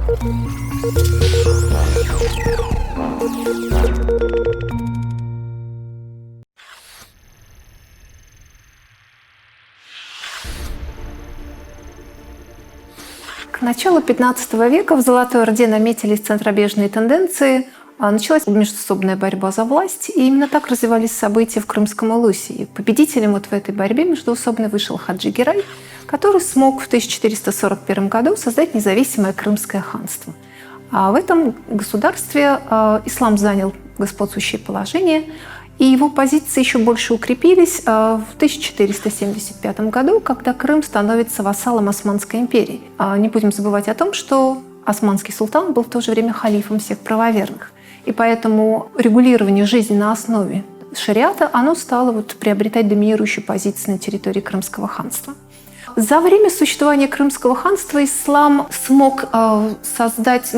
К началу XV века в Золотой Орде наметились центробежные тенденции, началась междоусобная борьба за власть, и именно так развивались события в Крымском Улусе. И победителем в этой борьбе междоусобной вышел Хаджи Герай, который смог в 1441 году создать независимое Крымское ханство. А в этом государстве ислам занял господствующее положение, и его позиции еще больше укрепились в 1475 году, когда Крым становится вассалом Османской империи. Не будем забывать о том, что османский султан был в то же время халифом всех правоверных. И поэтому регулирование жизни на основе шариата оно стало приобретать доминирующую позицию на территории Крымского ханства. За время существования Крымского ханства ислам смог создать,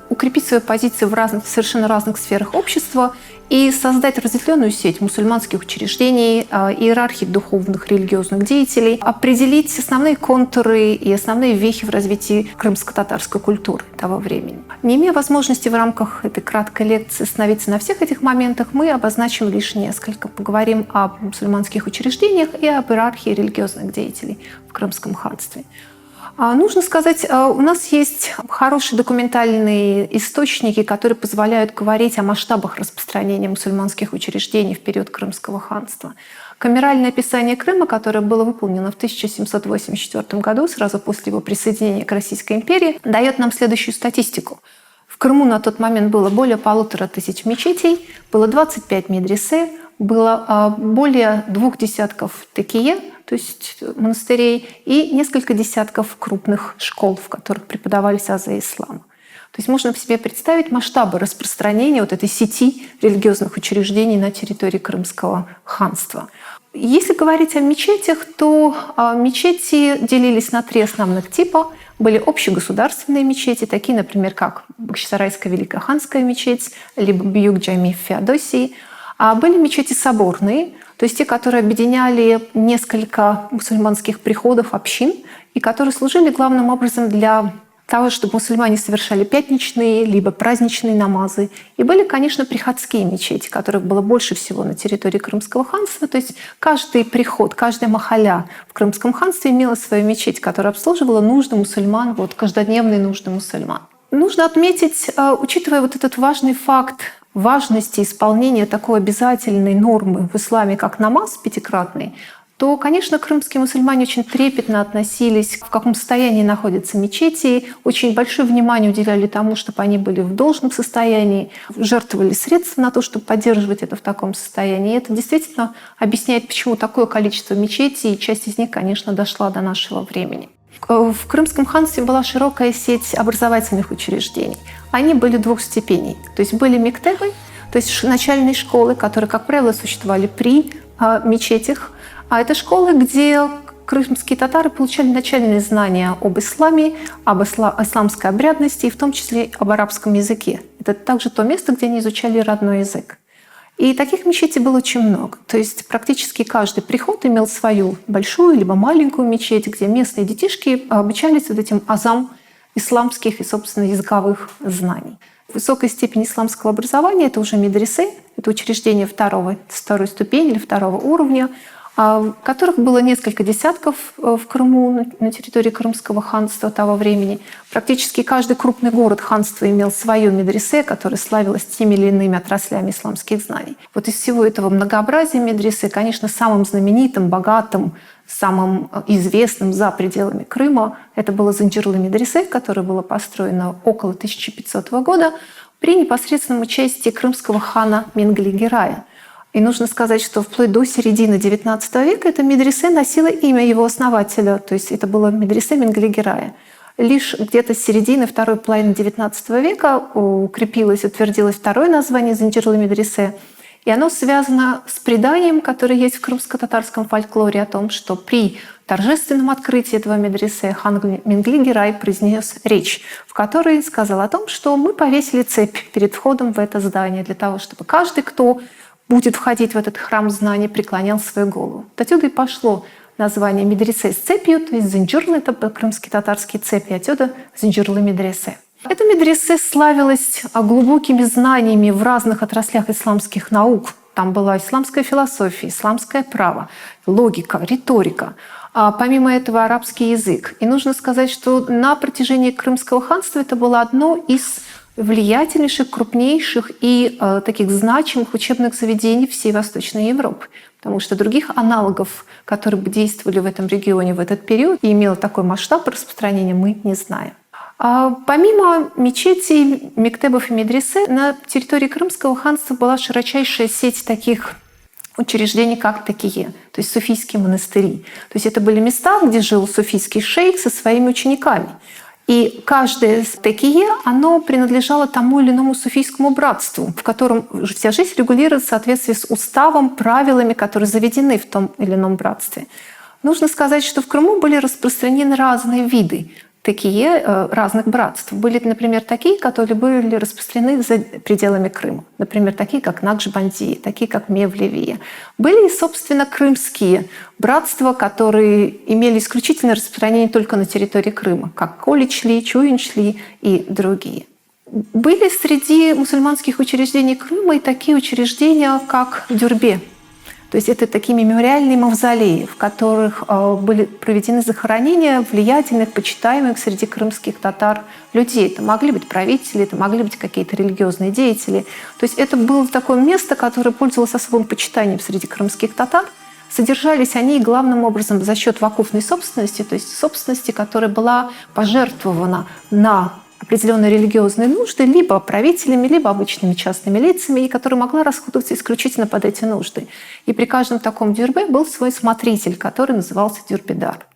укрепить свои позиции в совершенно разных сферах общества и создать разветвленную сеть мусульманских учреждений, иерархий духовных, религиозных деятелей, определить основные контуры и основные вехи в развитии крымско-татарской культуры того времени. Не имея возможности в рамках этой краткой лекции остановиться на всех этих моментах, мы обозначим лишь несколько. Поговорим об мусульманских учреждениях и об иерархии религиозных деятелей в Крымском ханстве. Нужно сказать, у нас есть хорошие документальные источники, которые позволяют говорить о масштабах распространения мусульманских учреждений в период Крымского ханства. Камеральное описание Крыма, которое было выполнено в 1784 году, сразу после его присоединения к Российской империи, дает нам следующую статистику. В Крыму на тот момент было более 1500 мечетей, было 25 медресе, было более 20 текие, то есть монастырей, и несколько десятков крупных школ, в которых преподавались азы ислама. То есть можно себе представить масштабы распространения этой сети религиозных учреждений на территории Крымского ханства. Если говорить о мечетях, то мечети делились на 3 основных типа. Были общегосударственные мечети, такие, например, как Бахчисарайская Великая Ханская мечеть, либо Бьюк-Джами в Феодосии. А были мечети соборные, то есть те, которые объединяли несколько мусульманских приходов, общин, и которые служили главным образом для того, чтобы мусульмане совершали пятничные либо праздничные намазы. И были, конечно, приходские мечети, которых было больше всего на территории Крымского ханства. То есть каждый приход, каждая махалля в Крымском ханстве имела свою мечеть, которая обслуживала нужды мусульман, каждодневные нужды мусульман. Нужно отметить, учитывая этот важный факт важности исполнения такой обязательной нормы в исламе, как намаз пятикратный, то, конечно, крымские мусульмане очень трепетно относились, в каком состоянии находятся мечети, очень большое внимание уделяли тому, чтобы они были в должном состоянии, жертвовали средства на то, чтобы поддерживать это в таком состоянии. И это действительно объясняет, почему такое количество мечетей, и часть из них, конечно, дошла до нашего времени. В Крымском ханстве была широкая сеть образовательных учреждений. Они были 2 степеней. То есть были мектебы, то есть начальные школы, которые, как правило, существовали при мечетях. А это школы, где крымские татары получали начальные знания об исламе, об исламской обрядности, и в том числе об арабском языке. Это также то место, где они изучали родной язык. И таких мечетей было очень много. То есть практически каждый приход имел свою большую либо маленькую мечеть, где местные детишки обучались этим азам исламских и, собственно, языковых знаний. Высокая степень исламского образования — это уже медресе, это учреждения второй ступени или 2-го уровня, которых было несколько десятков в Крыму, на территории Крымского ханства того времени. Практически каждый крупный город ханства имел свое медресе, которое славилось теми или иными отраслями исламских знаний. Из всего этого многообразия медресе, конечно, самым знаменитым, богатым, самым известным за пределами Крыма это было Занджирлы медресе, которое было построено около 1500 года при непосредственном участии крымского хана Менгли-Герая. И нужно сказать, что вплоть до середины XIX века это медресе носило имя его основателя, то есть это было медресе Менгли-Герая. Лишь где-то с середины второй половины XIX века укрепилось, утвердилось второе название Занджирлы медресе, и оно связано с преданием, которое есть в крымско-татарском фольклоре, о том, что при торжественном открытии этого медресе хан Менгли-Герай произнес речь, в которой сказал о том, что мы повесили цепь перед входом в это здание для того, чтобы каждый, кто будет входить в этот храм знаний, преклонял свою голову. Отсюда и пошло название медресе с цепью, то есть Занджирлы — это крымские татарские цепи, отсюда Занджирлы медресе. Эта медресе славилась глубокими знаниями в разных отраслях исламских наук. Там была исламская философия, исламское право, логика, риторика. А помимо этого арабский язык. И нужно сказать, что на протяжении Крымского ханства это было одно из влиятельнейших, крупнейших и таких значимых учебных заведений всей Восточной Европы. Потому что других аналогов, которые бы действовали в этом регионе в этот период и имело такой масштаб распространения, мы не знаем. Помимо мечетей, мектебов и медресе, на территории Крымского ханства была широчайшая сеть таких учреждений, как такие, то есть суфийские монастыри. То есть это были места, где жил суфийский шейх со своими учениками. И каждое такие, оно принадлежало тому или иному суфийскому братству, в котором вся жизнь регулируется в соответствии с уставом, правилами, которые заведены в том или ином братстве. Нужно сказать, что в Крыму были распространены разные виды такие разных братств. Были, например, такие, которые были распространены за пределами Крыма. Например, такие, как Накшбанди, такие, как Мевлевия. Были и, собственно, крымские братства, которые имели исключительное распространение только на территории Крыма, как Количли, Чуиншли и другие. Были среди мусульманских учреждений Крыма и такие учреждения, как Дюрбе. То есть это такие мемориальные мавзолеи, в которых были проведены захоронения влиятельных, почитаемых среди крымских татар людей. Это могли быть правители, это могли быть какие-то религиозные деятели. То есть это было такое место, которое пользовалось особым почитанием среди крымских татар. Содержались они главным образом за счет вакуфной собственности, то есть собственности, которая была пожертвована на определенные религиозные нужды либо правителями, либо обычными частными лицами, и которая могла расходоваться исключительно под эти нужды. И при каждом таком дюрбе был свой смотритель, который назывался дюрбедар.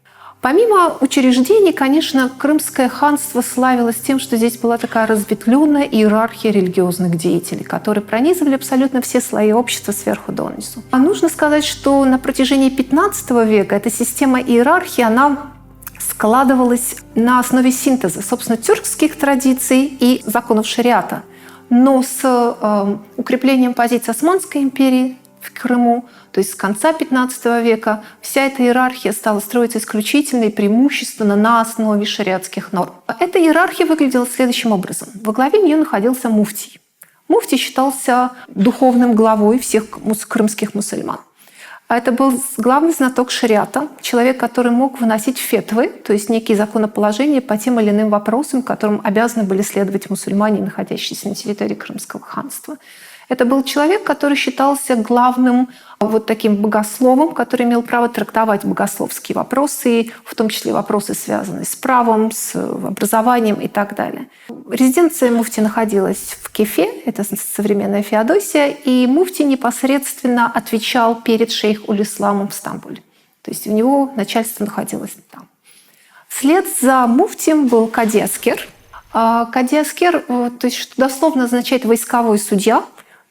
Помимо учреждений, конечно, Крымское ханство славилось тем, что здесь была такая разветвленная иерархия религиозных деятелей, которые пронизывали абсолютно все слои общества сверху донизу. А нужно сказать, что на протяжении XV века эта система иерархии, она складывалась на основе синтеза, собственно, тюркских традиций и законов шариата. Но с укреплением позиций Османской империи в Крыму, то есть с конца XV века, вся эта иерархия стала строиться исключительно и преимущественно на основе шариатских норм. Эта иерархия выглядела следующим образом. Во главе нее находился муфтий. Муфтий считался духовным главой всех крымских мусульман. А это был главный знаток шариата, человек, который мог выносить фетвы, то есть некие законоположения по тем или иным вопросам, которым обязаны были следовать мусульмане, находящиеся на территории Крымского ханства. Это был человек, который считался главным вот таким богословом, который имел право трактовать богословские вопросы, в том числе вопросы, связанные с правом, с образованием и так далее. Резиденция муфти находилась в Кефе, это современная Феодосия, и муфти непосредственно отвечал перед шейх-уль-Исламом в Стамбуле. То есть у него начальство находилось там. Вслед за муфтием был кади аскер. Кади аскер, то есть, что дословно означает «войсковой судья».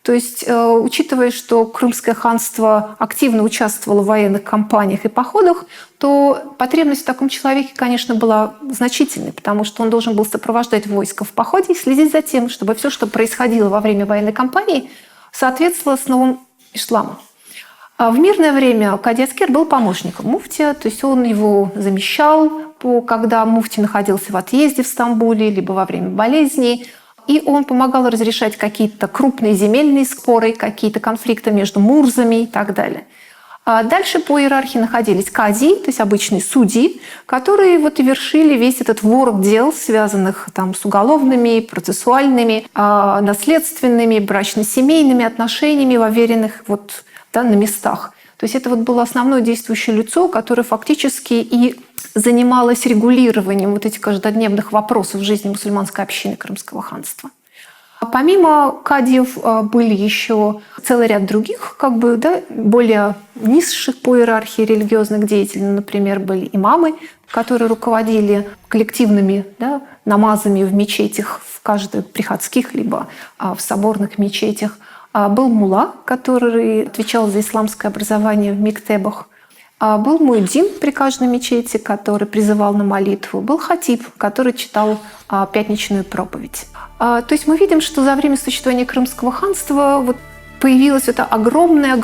То есть, учитывая, что Крымское ханство активно участвовало в военных кампаниях и походах, то потребность в таком человеке, конечно, была значительной, потому что он должен был сопровождать войско в походе и следить за тем, чтобы все, что происходило во время военной кампании, соответствовало основам ислама. В мирное время кади аскер был помощником муфтия, то есть он его замещал, когда муфтий находился в отъезде в Стамбуле, либо во время болезней. И он помогал разрешать какие-то крупные земельные споры, какие-то конфликты между мурзами и так далее. А дальше по иерархии находились кади, то есть обычные судьи, которые вот и вершили весь этот ворох дел, связанных там с уголовными, процессуальными, наследственными, брачно-семейными отношениями в уверенных на местах. То есть это вот было основное действующее лицо, которое фактически и занималось регулированием вот этих каждодневных вопросов в жизни мусульманской общины Крымского ханства. Помимо кадиев были еще целый ряд других, более низших по иерархии религиозных деятелей. Например, были имамы, которые руководили коллективными намазами в мечетях, в каждых приходских, либо в соборных мечетях. Был мулла, который отвечал за исламское образование в мектебах. Был муэддин при каждой мечети, который призывал на молитву. Был хатиб, который читал пятничную проповедь. То есть мы видим, что за время существования Крымского ханства появилась эта огромная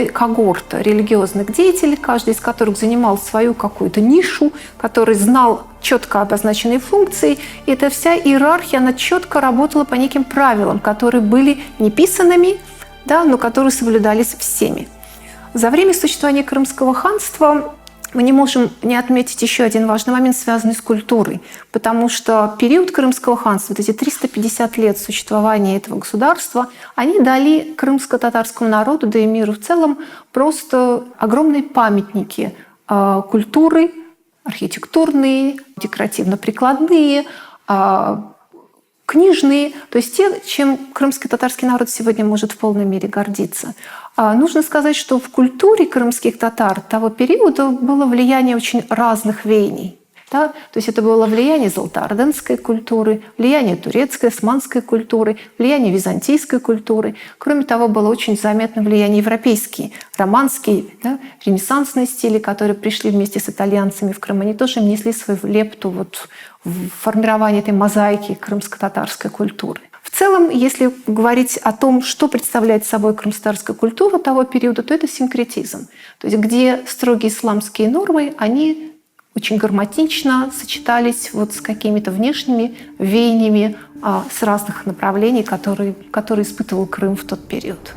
когорта религиозных деятелей, каждый из которых занимал свою какую-то нишу, который знал четко обозначенные функции. И эта вся иерархия, она четко работала по неким правилам, которые были неписанными, да, но которые соблюдались всеми. За время существования Крымского ханства мы не можем не отметить еще один важный момент, связанный с культурой, потому что период Крымского ханства, вот эти 350 лет существования этого государства, они дали крымско-татарскому народу, да и миру в целом, просто огромные памятники культуры, архитектурные, декоративно-прикладные, книжные, то есть те, чем крымский татарский народ сегодня может в полной мере гордиться. Нужно сказать, что в культуре крымских татар того периода было влияние очень разных веяний. Да? То есть это было влияние золотоордынской культуры, влияние турецкой, османской культуры, влияние византийской культуры. Кроме того, было очень заметно влияние европейские, романские, да, ренессансные стили, которые пришли вместе с итальянцами в Крым. Они тоже внесли свою лепту вот в формирование этой мозаики крымско-татарской культуры. В целом, если говорить о том, что представляет собой крымско-татарская культура того периода, то это синкретизм. То есть где строгие исламские нормы, они очень гармонично сочетались вот с какими-то внешними веяниями с разных направлений, которые испытывал Крым в тот период.